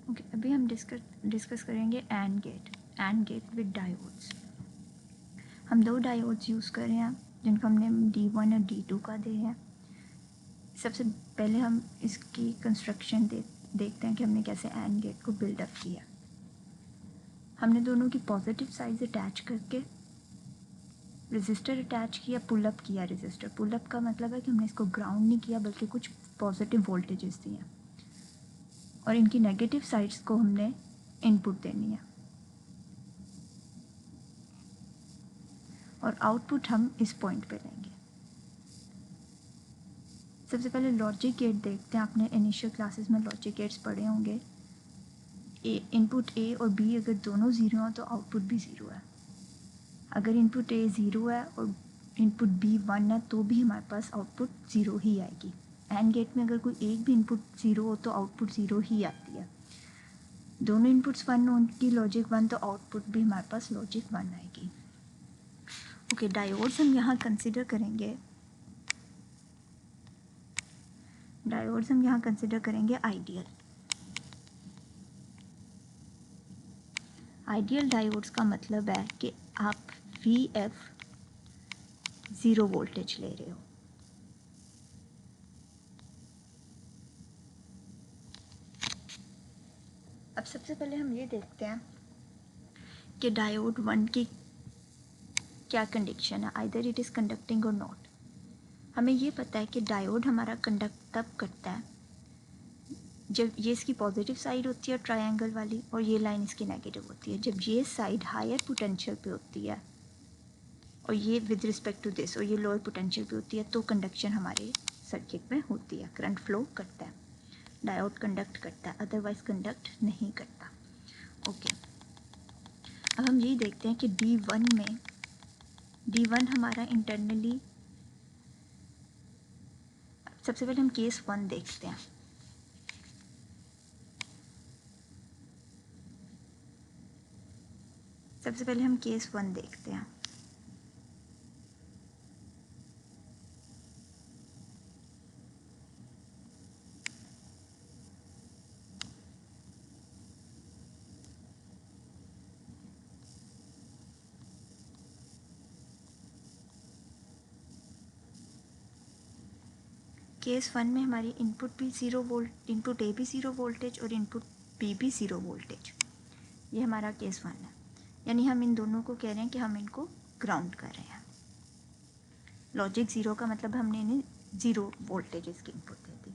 Okay, अभी हम discuss करेंगे एंड गेट विद डायोड्स। हम दो डायोड्स यूज़ कर रहे हैं जिनको हमने D1 और D2 का दे है। सबसे पहले हम इसकी कंस्ट्रक्शन देखते हैं कि हमने कैसे एंड गेट को बिल्डअप किया। हमने दोनों की पॉजिटिव साइड्स अटैच करके रेजिस्टर अटैच किया, पुल अप किया रेजिस्टर। पुल अप का मतलब है कि हमने इसको ग्राउंड नहीं किया बल्कि कुछ पॉजिटिव वोल्टेजेस दिए और इनकी नेगेटिव साइड्स को हमने इनपुट देनी है और आउटपुट हम इस पॉइंट पे लेंगे। सबसे पहले लॉजिक गेट देखते हैं। आपने इनिशियल क्लासेस में लॉजिक गेट्स पढ़े होंगे। इनपुट ए और बी अगर दोनों ज़ीरो हैं तो आउटपुट भी ज़ीरो है। अगर इनपुट ए ज़ीरो है और इनपुट बी 1 है तो भी हमारे पास आउटपुट ज़ीरो ही आएगी। एंड गेट में अगर कोई एक भी इनपुट ज़ीरो हो तो आउटपुट ज़ीरो ही आती है। दोनों इनपुट्स 1 हो उनकी लॉजिक 1 तो आउटपुट भी हमारे पास लॉजिक 1 आएगी। ओके, डायोड्स हम यहाँ कंसिडर करेंगे। डायोड्स हम यहाँ कंसिडर करेंगे आइडियल। आइडियल डायोड्स का मतलब है कि आप VF ज़ीरो वोल्टेज ले रहे हो। अब सबसे पहले हम ये देखते हैं कि डायोड 1 की क्या कंडीशन है, आइदर इट इज़ कंडक्टिंग और नॉट। हमें ये पता है कि डायोड हमारा कंडक्ट तब करता है जब ये इसकी पॉजिटिव साइड होती है ट्रायंगल वाली और ये लाइन इसकी नेगेटिव होती है। जब ये साइड हायर पोटेंशियल पे होती है और ये विद रिस्पेक्ट टू दिस और ये लोअर पोटेंशियल पे होती है तो कंडक्शन हमारे सर्किट में होती है, करंट फ्लो करता है, डायोड कंडक्ट करता है, अदरवाइज कंडक्ट नहीं करता। ओके, अब हम यही देखते हैं कि D1 में D1 हमारा इंटरनली, सबसे पहले हम केस 1 देखते हैं। सबसे पहले हम केस 1 देखते हैं। केस 1 में हमारी इनपुट भी ज़ीरो वोल्ट, इनपुट ए भी ज़ीरो वोल्टेज और इनपुट बी भी ज़ीरो वोल्टेज। ये हमारा केस 1 है, यानी हम इन दोनों को कह रहे हैं कि हम इनको ग्राउंड कर रहे हैं। लॉजिक ज़ीरो का मतलब हमने इन्हें ज़ीरो वोल्टेज इसकी इनपुट दे दी।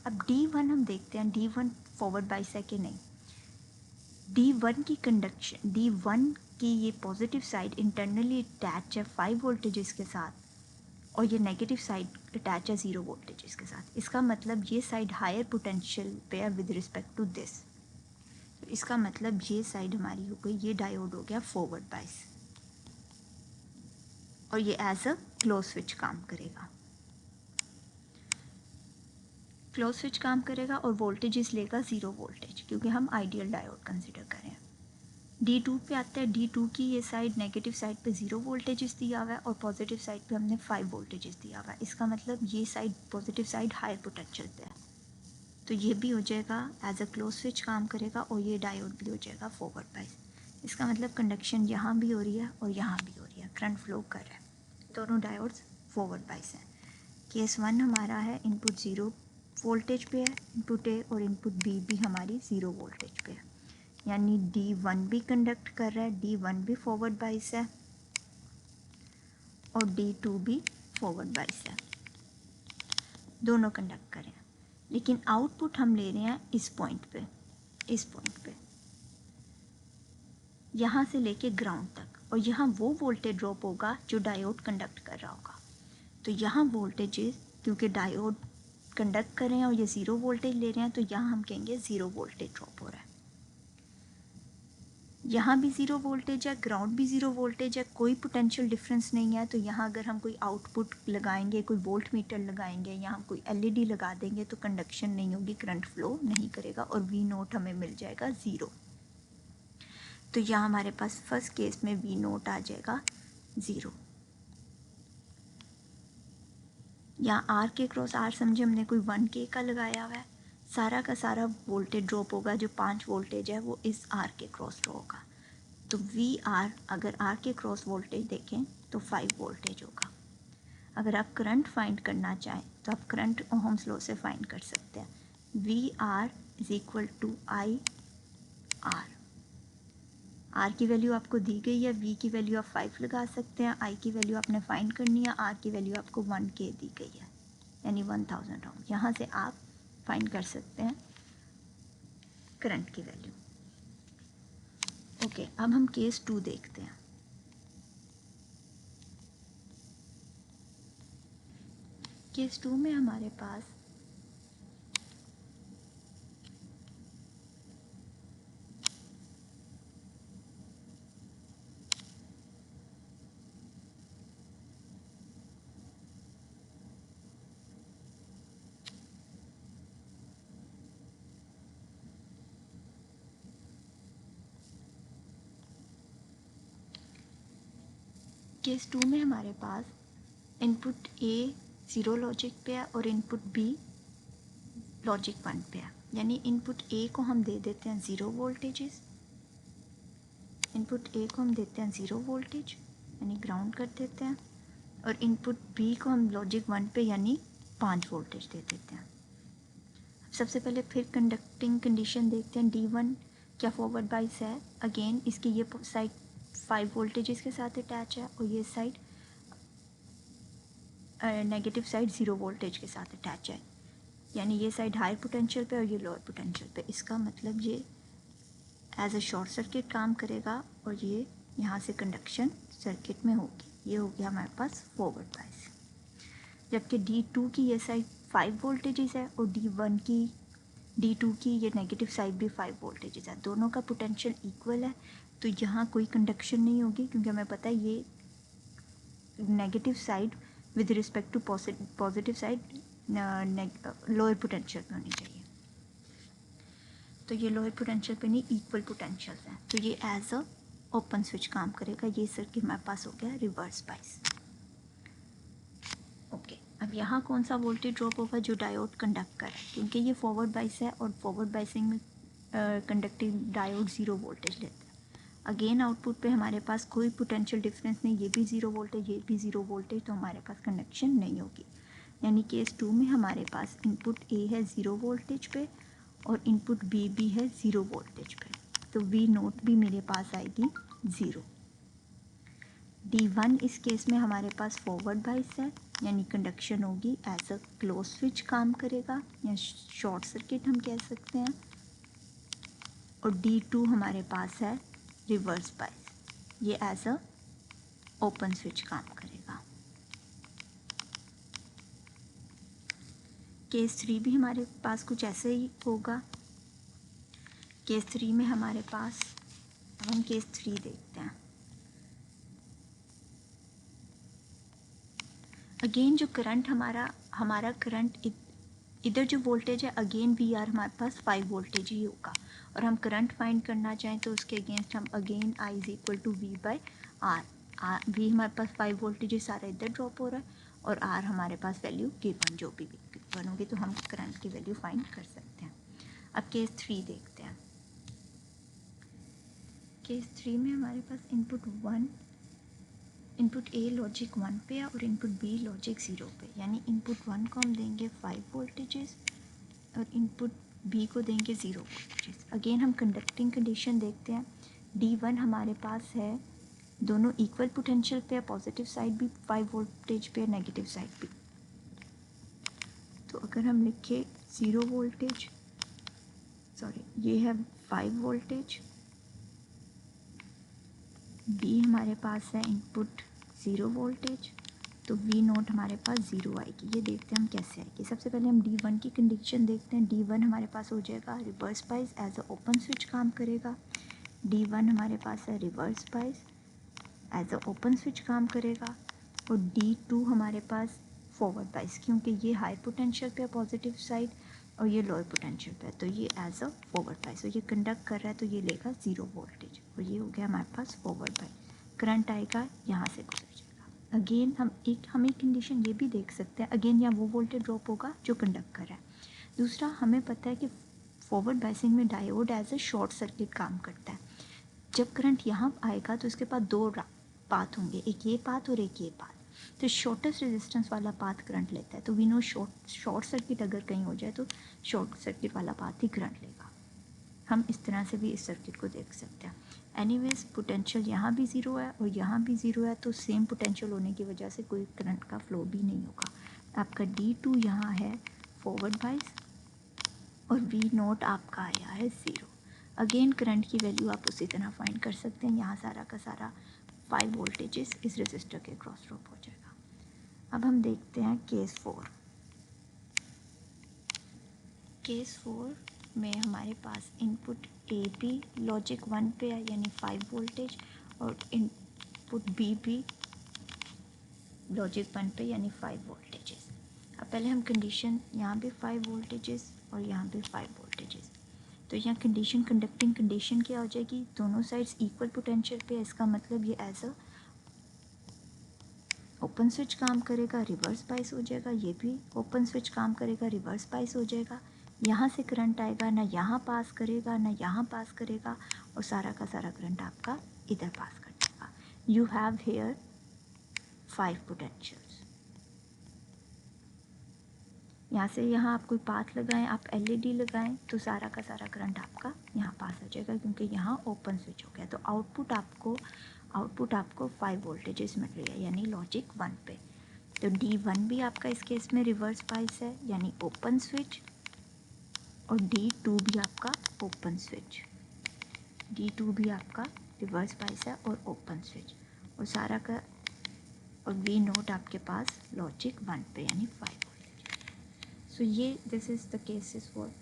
अब D1 हम देखते हैं, D1 फॉरवर्ड बाइस है कि नहीं। D1 की कंडक्शन, D1 की ये पॉजिटिव साइड इंटरनली अटैच है 5 वोल्टेजेस के साथ और ये नेगेटिव साइड अटैच है 0 वोल्टेजेस के साथ। इसका मतलब ये साइड हायर पोटेंशियल पे है विद रिस्पेक्ट टू दिस। तो इसका मतलब ये साइड हमारी हो गई, ये डायोड हो गया फॉरवर्ड बाइस और ये एज अ क्लोज स्विच काम करेगा। क्लोज स्विच काम करेगा और वोल्टेजेस लेगा 0 वोल्टेज, क्योंकि हम आइडियल डायोड कंसिडर करें। D2 पे आता है, D2 की ये साइड नेगेटिव साइड पे 0 वोल्टेजेस दिया हुआ है और पॉजिटिव साइड पे हमने 5 वोल्टेजेस दिया हुआ है। इसका मतलब ये side positive side higher potential पे है, तो ये भी हो जाएगा एज अ क्लोज स्विच काम करेगा और ये डायोड भी हो जाएगा फॉरवर्ड बाइस। इसका मतलब कंडक्शन यहाँ भी हो रही है और यहाँ भी हो रही है, करंट फ्लो कर रहा है। दोनों डायोड्स फॉरवर्ड बाइस हैं। केस 1 हमारा है इनपुट 0 वोल्टेज पे है इनपुट ए और इनपुट बी भी हमारी 0 वोल्टेज पे है, यानी D1 भी कंडक्ट कर रहा है, D1 भी फॉरवर्ड बाइस है और D2 भी फॉरवर्ड बाइस है, दोनों कंडक्ट कर रहे हैं। लेकिन आउटपुट हम ले रहे हैं इस पॉइंट पे, इस पॉइंट पे, यहाँ से लेके ग्राउंड तक, और यहाँ वो वोल्टेज ड्रॉप होगा जो डायोड कंडक्ट कर रहा होगा। तो यहाँ वोल्टेजेस, क्योंकि डायोड कंडक्ट कर रहे हैं और ये 0 वोल्टेज ले रहे हैं, तो यहाँ हम कहेंगे 0 वोल्टेज ड्रॉप हो रहा है। यहाँ भी 0 वोल्टेज है, ग्राउंड भी 0 वोल्टेज है, कोई पोटेंशियल डिफरेंस नहीं है। तो यहाँ अगर हम कोई आउटपुट लगाएंगे, कोई वोल्ट मीटर लगाएंगे या हम कोई LED लगा देंगे तो कंडक्शन नहीं होगी, करंट फ्लो नहीं करेगा और V0 हमें मिल जाएगा 0। तो यहाँ हमारे पास फर्स्ट केस में V0 आ जाएगा 0। यहाँ R के क्रॉस R समझे हमने कोई 1K का लगाया हुआ है, सारा का सारा वोल्टेज ड्रॉप होगा, जो 5 वोल्टेज है वो इस आर के क्रॉस ड्रॉ होगा। तो वी आर, अगर आर के क्रॉस वोल्टेज देखें तो 5 वोल्टेज होगा। अगर आप करंट फाइंड करना चाहें तो आप करंट ओहम्स लॉ से फाइंड कर सकते हैं। V R is equal to I R. R की वैल्यू आपको दी गई है, वी की वैल्यू आप 5 लगा सकते हैं, आई की वैल्यू आपने फाइंड करनी है, आर की वैल्यू आपको 1K दी गई है, यानी 1000 ओम। यहाँ से आप फाइंड कर सकते हैं करंट की वैल्यू। ओके, अब हम केस 2 देखते हैं। केस 2 में हमारे पास केस 2 में हमारे पास इनपुट ए 0 लॉजिक पे है और इनपुट बी लॉजिक 1 पे है। यानी इनपुट ए को हम दे देते हैं 0 वोल्टेजेस, इनपुट ए को हम देते हैं 0 वोल्टेज यानी ग्राउंड कर देते हैं, और इनपुट बी को हम लॉजिक 1 पे यानी 5 वोल्टेज दे देते हैं। सबसे पहले फिर कंडक्टिंग कंडीशन देखते हैं। D1 क्या फॉरवर्ड बाइस है, अगेन इसकी ये साइड 5 वोल्टेजेस के साथ अटैच है और ये साइड नेगेटिव साइड 0 वोल्टेज के साथ अटैच है। यानी ये साइड हाई पोटेंशियल पे और ये लोअर पोटेंशियल पे। इसका मतलब ये एज अ शॉर्ट सर्किट काम करेगा और ये यहाँ से कंडक्शन सर्किट में होगी। ये हो गया हमारे पास फॉरवर्ड बाइस। जबकि D2 की ये साइड 5 वोल्टेजेस है और D2 की ये नेगेटिव साइड भी 5 वोल्टेजेस है। दोनों का पोटेंशियल इक्वल है, तो यहाँ कोई कंडक्शन नहीं होगी, क्योंकि हमें पता है ये negative side with respect to positive side lower potential पे होनी चाहिए। तो ये लोअर पोटेंशियल पे नहीं, इक्वल पोटेंशियल है, तो ये एज अ ओपन स्विच काम करेगा। ये सर्किट हमारे पास हो गया रिवर्स बाइस। ओके, अब यहाँ कौन सा वोल्टेज ड्रॉप होगा, जो डायोड कंडक्ट कर रहा है, क्योंकि ये फॉरवर्ड बाइस है और फॉरवर्ड बाइसिंग में कंडक्टिंग डायोड 0 वोल्टेज लेता है। अगेन आउटपुट पे हमारे पास कोई पोटेंशियल डिफरेंस नहीं, ये भी 0 वोल्टेज, ये भी 0 वोल्टेज, तो हमारे पास कंडक्शन नहीं होगी। यानी केस 2 में हमारे पास इनपुट ए है 0 वोल्टेज पे और इनपुट बी भी है 0 वोल्टेज पे, तो वी नोट भी मेरे पास आएगी 0। D1 इस केस में हमारे पास फॉरवर्ड बाइस है, यानी कंडक्शन होगी एज अ क्लोज स्विच काम करेगा या शॉर्ट सर्किट हम कह सकते हैं। और D2 हमारे पास है रिवर्स बाइस, ये एज अ ओपन स्विच काम करेगा। केस 3 भी हमारे पास कुछ ऐसे ही होगा। केस 3 में हमारे पास, अब हम केस 3 देखते हैं। अगेन जो करंट हमारा करंट इधर जो वोल्टेज है, अगेन वी आर हमारे पास 5 वोल्टेज ही होगा, और हम करंट फाइंड करना चाहें तो उसके अगेंस्ट हम again I is equal to V by R. V हमारे पास 5 वोल्टेज सारा इधर ड्रॉप हो रहा है और आर हमारे पास वैल्यू गिवन जो भी गिवन होगी, तो हम करंट की वैल्यू फाइंड कर सकते हैं। अब केस 3 देखते हैं। केस 3 में हमारे पास इनपुट ए लॉजिक 1 पे है और इनपुट बी लॉजिक 0 पे, यानी इनपुट 1 को हम देंगे 5 वोल्टेजेस और इनपुट बी को देंगे 0 वोल्टेजेस। अगेन हम कंडक्टिंग कंडीशन देखते हैं। D1 हमारे पास है, दोनों इक्वल पोटेंशियल पे है, पॉजिटिव साइड भी 5 वोल्टेज पे, नेगेटिव साइड भी। तो अगर हम लिखें 0 वोल्टेज, सॉरी ये है 5 वोल्टेज, बी हमारे पास है इनपुट 0 वोल्टेज, तो वी नोट हमारे पास 0 आएगी। ये देखते हैं हम कैसे आएगी। सबसे पहले हम D1 की कंडीशन देखते हैं। D1 हमारे पास हो जाएगा reverse bias, as a open switch काम करेगा। D1 हमारे पास है reverse bias, as a open switch काम करेगा। और D2 हमारे पास फॉरवर्ड बाइस, क्योंकि ये हाई पोटेंशियल पे पॉजिटिव साइड और ये लोअर पोटेंशियल पे, तो ये एज अ फॉरवर्ड बाइस, तो ये कंडक्ट कर रहा है, तो ये लेगा 0 वोल्टेज और ये हो गया हमारे पास फॉरवर्ड बाइस। करंट आएगा यहाँ से गुजर जाएगा। अगेन हम एक कंडीशन ये भी देख सकते हैं, अगेन यहाँ वो वोल्टेज ड्रॉप होगा जो कंडक्ट कर रहा है। दूसरा, हमें पता है कि फॉरवर्ड बायसिंग में diode as a short circuit काम करता है। जब करंट यहाँ आएगा तो इसके पास दो पाथ होंगे, एक ये पाथ और एक ये पाथ। तो शॉर्टेस्ट रेजिस्टेंस वाला पाथ करंट लेता है, तो वी नो शॉर्ट सर्किट अगर कहीं हो जाए तो शॉर्ट सर्किट वाला पाथ ही करंट लेगा। हम इस तरह से भी इस सर्किट को देख सकते हैं। एनीवेज पोटेंशियल यहाँ भी ज़ीरो है और यहाँ भी ज़ीरो है, तो सेम पोटेंशियल होने की वजह से कोई करंट का फ्लो भी नहीं होगा। आपका D2 यहाँ है फॉरवर्ड बाइस और V0 आपका आया है ज़ीरो। अगेन करंट की वैल्यू आप उसी तरह फाइंड कर सकते हैं। यहाँ सारा का सारा 5 वोल्टेजेस इस रेजिस्टर के क्रॉस ड्रॉप हो जाएगा। अब हम देखते हैं केस 4। केस 4 में हमारे पास इनपुट ए बी लॉजिक 1 पे है यानी 5 वोल्टेज, और इनपुट बी भी लॉजिक 1 पे यानी 5 वोल्टेजेस। अब पहले हम कंडीशन, यहाँ भी 5 वोल्टेजेस और यहाँ भी 5 वोल्टेजेस, तो यहाँ कंडीशन, कंडक्टिंग कंडीशन क्या हो जाएगी, दोनों साइड्स इक्वल पोटेंशियल पे है। इसका मतलब ये एज अ ओपन स्विच काम करेगा, रिवर्स बाइस हो जाएगा। ये भी ओपन स्विच काम करेगा, रिवर्स बाइस हो जाएगा। यहाँ से करंट आएगा, ना यहाँ पास करेगा ना यहाँ पास करेगा, और सारा का सारा करंट आपका इधर पास कर देगा। You have here 5 potentials. यहाँ से यहाँ आप कोई पाथ लगाएं, आप LED लगाएं, तो सारा का सारा करंट आपका यहाँ पास हो जाएगा, क्योंकि यहाँ ओपन स्विच हो गया। तो आउटपुट आपको 5 वोल्टेजेस मिल रही है यानी लॉजिक 1 पे। तो D1 भी आपका इस केस में रिवर्स बाइस है यानी ओपन स्विच, और D2 भी आपका ओपन स्विच, D2 भी आपका रिवर्स बाइस है और ओपन स्विच, और सारा का, और V0 आपके पास लॉजिक 1 पे यानी 5 वोल्टेज। सो ये this is the cases for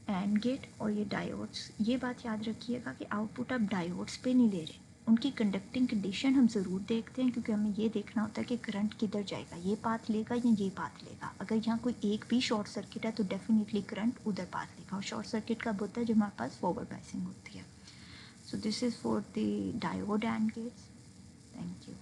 AND gate. और ये डायोड्स, ये बात याद रखिएगा कि आउटपुट आप डायोड्स पे नहीं ले रहे, उनकी कंडक्टिंग कंडीशन हम ज़रूर देखते हैं, क्योंकि हमें ये देखना होता है कि करंट किधर जाएगा, ये पाथ लेगा या ये पाथ लेगा। अगर यहाँ कोई एक भी शॉर्ट सर्किट है तो डेफिनेटली करंट उधर पाथ लेगा, और शॉर्ट सर्किट कब होता है, जब हमारे पास फॉरवर्ड बाइसिंग होती है। So this is for the diode and gates. Thank you.